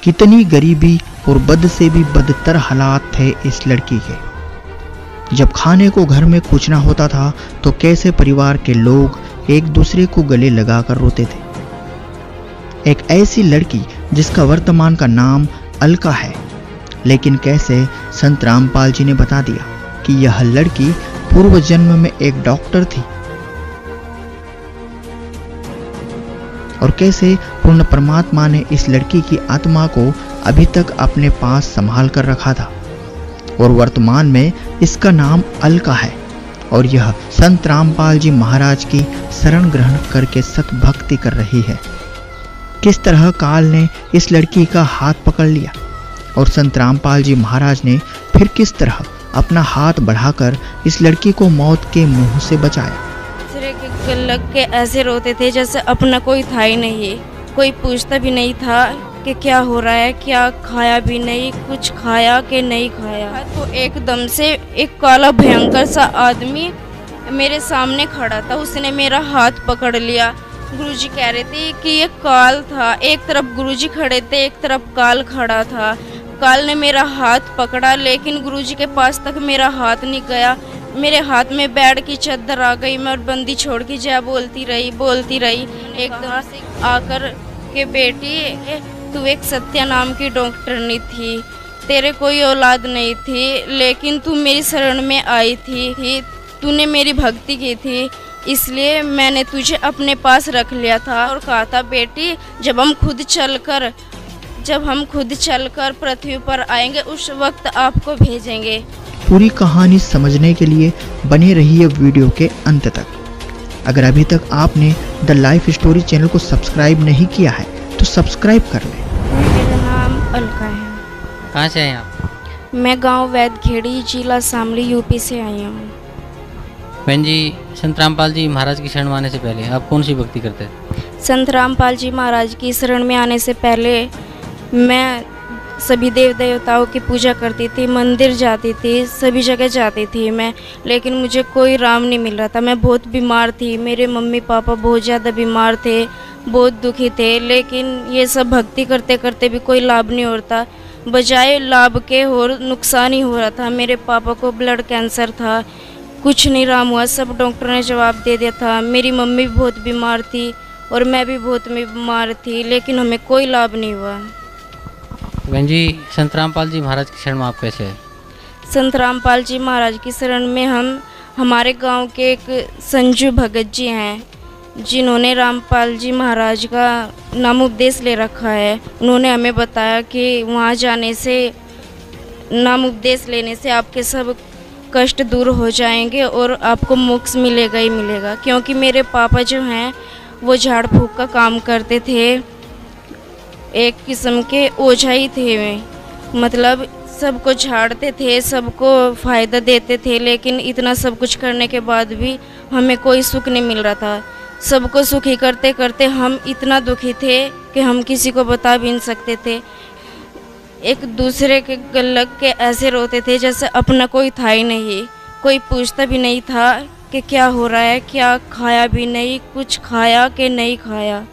कितनी गरीबी और बद से भी बदतर हालात थे इस लड़की के। जब खाने को घर में कुछ ना होता था तो कैसे परिवार के लोग एक दूसरे को गले लगाकर रोते थे। एक ऐसी लड़की जिसका वर्तमान का नाम अलका है, लेकिन कैसे संत रामपाल जी ने बता दिया कि यह लड़की पूर्व जन्म में एक डॉक्टर थी, और कैसे पूर्ण परमात्मा ने इस लड़की की आत्मा को अभी तक अपने पास संभाल कर रखा था और वर्तमान में इसका नाम अलका है और यह संत रामपाल जी महाराज की शरण ग्रहण करके सतभक्ति कर रही है। किस तरह काल ने इस लड़की का हाथ पकड़ लिया और संत रामपाल जी महाराज ने फिर किस तरह अपना हाथ बढ़ाकर इस लड़की को मौत के मुंह से बचाया। लग के ऐसे रोते थे जैसे अपना कोई था ही नहीं, कोई पूछता भी नहीं था कि क्या हो रहा है, क्या खाया भी नहीं, कुछ खाया कि नहीं खाया। तो एकदम से एक काला भयंकर सा आदमी मेरे सामने खड़ा था, उसने मेरा हाथ पकड़ लिया। गुरुजी कह रहे थे कि ये काल था, एक तरफ गुरुजी खड़े थे, एक तरफ काल खड़ा था। काल ने मेरा हाथ पकड़ा लेकिन गुरुजी के पास तक मेरा हाथ नहीं गया। मेरे हाथ में बेड की चादर आ गई, मैं और बंदी छोड़ के जय बोलती रही। एकदम से आकर के बेटी तू एक सत्या नाम की डॉक्टरनी थी, तेरे कोई औलाद नहीं थी, लेकिन तू मेरी शरण में आई थी, तूने मेरी भक्ति की थी, इसलिए मैंने तुझे अपने पास रख लिया था और कहा था बेटी जब हम खुद चलकर पृथ्वी पर आएंगे उस वक्त आपको भेजेंगे। पूरी कहानी समझने के लिए बने रहिए वीडियो के अंत तक। अगर अभी तक आपने द लाइफ स्टोरी चैनल को सब्सक्राइब नहीं किया है तो सब्सक्राइब कर लें। मेरा नाम अलका है। कहाँ से हैं आप? मैं गांव वैदखेड़ी, जिला शामली, यूपी से आई हूँ। बहन जी, संत रामपाल जी महाराज की शरण में आने से पहले आप कौन सी भक्ति करते थे? संत रामपाल जी महाराज की शरण में आने से पहले मैं सभी देव देवताओं की पूजा करती थी, मंदिर जाती थी, सभी जगह जाती थी मैं, लेकिन मुझे कोई राम नहीं मिल रहा था। मैं बहुत बीमार थी, मेरे मम्मी पापा बहुत ज़्यादा बीमार थे, बहुत दुखी थे, लेकिन ये सब भक्ति करते करते भी कोई लाभ नहीं होता, बजाय लाभ के और नुकसान ही हो रहा था। मेरे पापा को ब्लड कैंसर था, कुछ नहीं राम हुआ, सब डॉक्टरों ने जवाब दे दिया था। मेरी मम्मी भी बहुत बीमार थी और मैं भी बहुत बीमार थी, लेकिन हमें कोई लाभ नहीं हुआ। बहन जी, संत रामपाल जी महाराज की शरण में आप कैसे हैं? संत रामपाल जी महाराज की शरण में हमारे गांव के एक संजू भगत जी हैं, जिन्होंने रामपाल जी महाराज का नाम उपदेश ले रखा है। उन्होंने हमें बताया कि वहां जाने से, नाम उपदेश लेने से आपके सब कष्ट दूर हो जाएंगे और आपको मोक्ष मिलेगा ही मिलेगा। क्योंकि मेरे पापा जो हैं वो झाड़ फूक का काम करते थे, एक किस्म के ओझा ही थे वे, मतलब सबको झाड़ते थे, सबको फ़ायदा देते थे, लेकिन इतना सब कुछ करने के बाद भी हमें कोई सुख नहीं मिल रहा था। सबको सुखी करते करते हम इतना दुखी थे कि हम किसी को बता भी नहीं सकते थे। एक दूसरे के गलग के ऐसे रोते थे जैसे अपना कोई था ही नहीं, कोई पूछता भी नहीं था कि क्या हो रहा है, क्या खाया भी नहीं, कुछ खाया कि नहीं खाया।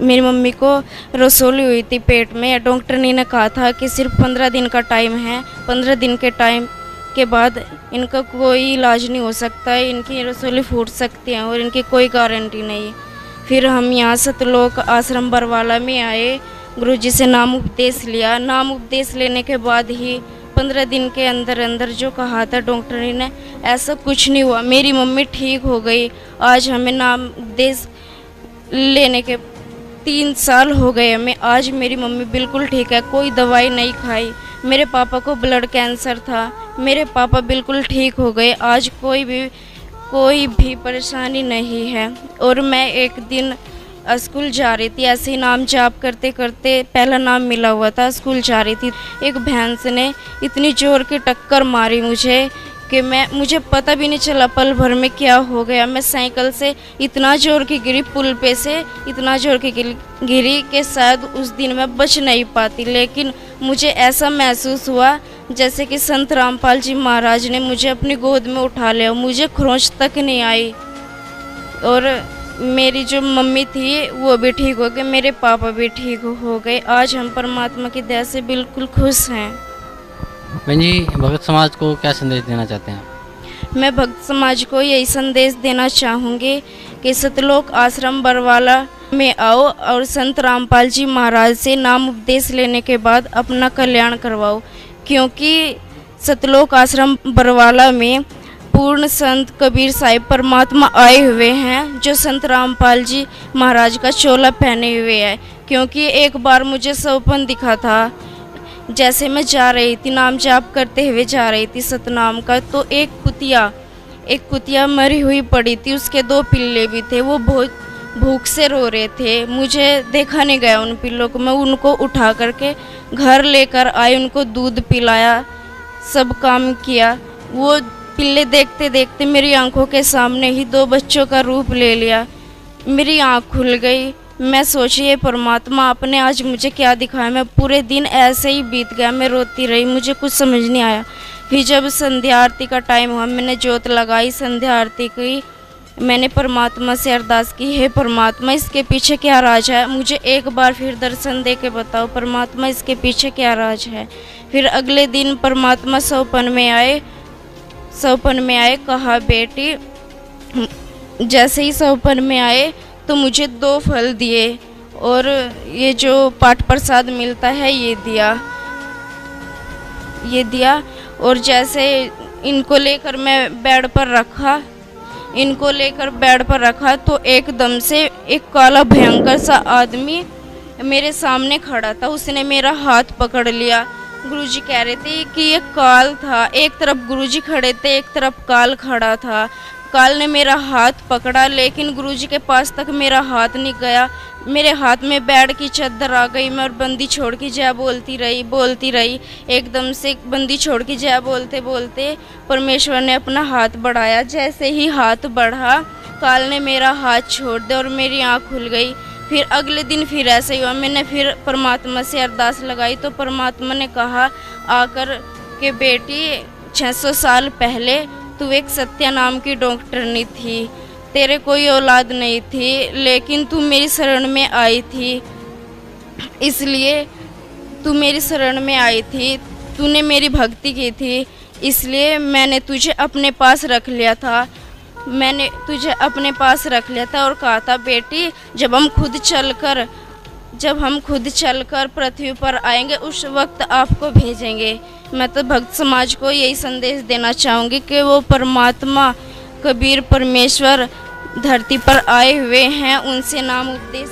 मेरी मम्मी को रसोली हुई थी पेट में, डॉक्टर ने कहा था कि सिर्फ 15 दिन का टाइम है, 15 दिन के टाइम के बाद इनका कोई इलाज नहीं हो सकता है, इनकी रसोली फूट सकती है और इनकी कोई गारंटी नहीं। फिर हम यहाँ सतलोक आश्रम बरवाला में आए, गुरुजी से नाम उपदेश लिया। नाम उपदेश लेने के बाद ही 15 दिन के अंदर अंदर जो कहा था डॉक्टर ने, ऐसा कुछ नहीं हुआ, मेरी मम्मी ठीक हो गई। आज हमें नाम उपदेश लेने के 3 साल हो गए हमें, आज मेरी मम्मी बिल्कुल ठीक है, कोई दवाई नहीं खाई। मेरे पापा को ब्लड कैंसर था, मेरे पापा बिल्कुल ठीक हो गए, आज कोई भी परेशानी नहीं है। और मैं एक दिन स्कूल जा रही थी, ऐसे ही नाम जाप करते करते, पहला नाम मिला हुआ था, स्कूल जा रही थी, एक भैंस ने इतनी जोर की टक्कर मारी मुझे कि मुझे पता भी नहीं चला पल भर में क्या हो गया। मैं साइकिल से इतना जोर की गिरी, पुल पे से इतना जोर की गिरी कि शायद उस दिन मैं बच नहीं पाती, लेकिन मुझे ऐसा महसूस हुआ जैसे कि संत रामपाल जी महाराज ने मुझे अपनी गोद में उठा लिया, मुझे खरोंच तक नहीं आई। और मेरी जो मम्मी थी वो भी ठीक हो गई, मेरे पापा भी ठीक हो गए। आज हम परमात्मा की दया से बिल्कुल खुश हैं। बहन जी, भगत समाज को क्या संदेश देना चाहते हैं आप? मैं भक्त समाज को यही संदेश देना चाहूँगी कि सतलोक आश्रम बरवाला में आओ और संत रामपाल जी महाराज से नाम उपदेश लेने के बाद अपना कल्याण करवाओ, क्योंकि सतलोक आश्रम बरवाला में पूर्ण संत कबीर साहिब परमात्मा आए हुए हैं, जो संत रामपाल जी महाराज का चोला पहने हुए है। क्योंकि एक बार मुझे सपन दिखा था, जैसे मैं जा रही थी, नाम जाप करते हुए जा रही थी सतनाम का, तो एक कुतिया मरी हुई पड़ी थी, उसके 2 पिल्ले भी थे। वो बहुत भूख से रो रहे थे। मुझे देखा नहीं गया उन पिल्लों को। मैं उनको उठा करके घर लेकर आई, उनको दूध पिलाया, सब काम किया। वो पिल्ले देखते देखते मेरी आंखों के सामने ही 2 बच्चों का रूप ले लिया। मेरी आंख खुल गई। मैं सोची ये परमात्मा आपने आज मुझे क्या दिखाया। मैं पूरे दिन ऐसे ही बीत गया, मैं रोती रही, मुझे कुछ समझ नहीं आया। फिर जब संध्या आरती का टाइम हुआ, मैंने जोत लगाई, संध्या आरती की, मैंने परमात्मा से अरदास की, हे परमात्मा इसके पीछे क्या राज है, मुझे एक बार फिर दर्शन दे के बताओ परमात्मा इसके पीछे क्या राज है। फिर अगले दिन परमात्मा सौपन में आए, कहा बेटी, जैसे ही सौपन में आए तो मुझे 2 फल दिए और ये जो पाठ प्रसाद मिलता है ये दिया। और जैसे इनको लेकर मैं बेड पर रखा तो एकदम से एक काला भयंकर सा आदमी मेरे सामने खड़ा था। उसने मेरा हाथ पकड़ लिया। गुरुजी कह रहे थे कि ये काल था। एक तरफ गुरुजी खड़े थे, एक तरफ काल खड़ा था। काल ने मेरा हाथ पकड़ा, लेकिन गुरुजी के पास तक मेरा हाथ नहीं गया। मेरे हाथ में बेड की चद्दर आ गई। मैं और बंदी छोड़ की जय बोलती रही। एकदम से बंदी छोड़ की जय बोलते बोलते परमेश्वर ने अपना हाथ बढ़ाया। जैसे ही हाथ बढ़ा, काल ने मेरा हाथ छोड़ दिया और मेरी आँख खुल गई। फिर अगले दिन फिर ऐसे ही हुआ। मैंने फिर परमात्मा से अरदास लगाई तो परमात्मा ने कहा आकर कि बेटी 600 साल पहले तू एक सत्या नाम की डॉक्टरनी थी, तेरे कोई औलाद नहीं थी, लेकिन तू मेरी शरण में आई थी, इसलिए तू मेरी शरण में आई थी, तूने मेरी भक्ति की थी, इसलिए मैंने तुझे अपने पास रख लिया था। और कहा था बेटी जब हम खुद चलकर पृथ्वी पर आएंगे उस वक्त आपको भेजेंगे। मैं तो भक्त समाज को यही संदेश देना चाहूँगी कि वो परमात्मा कबीर परमेश्वर धरती पर आए हुए हैं, उनसे नाम उपदेश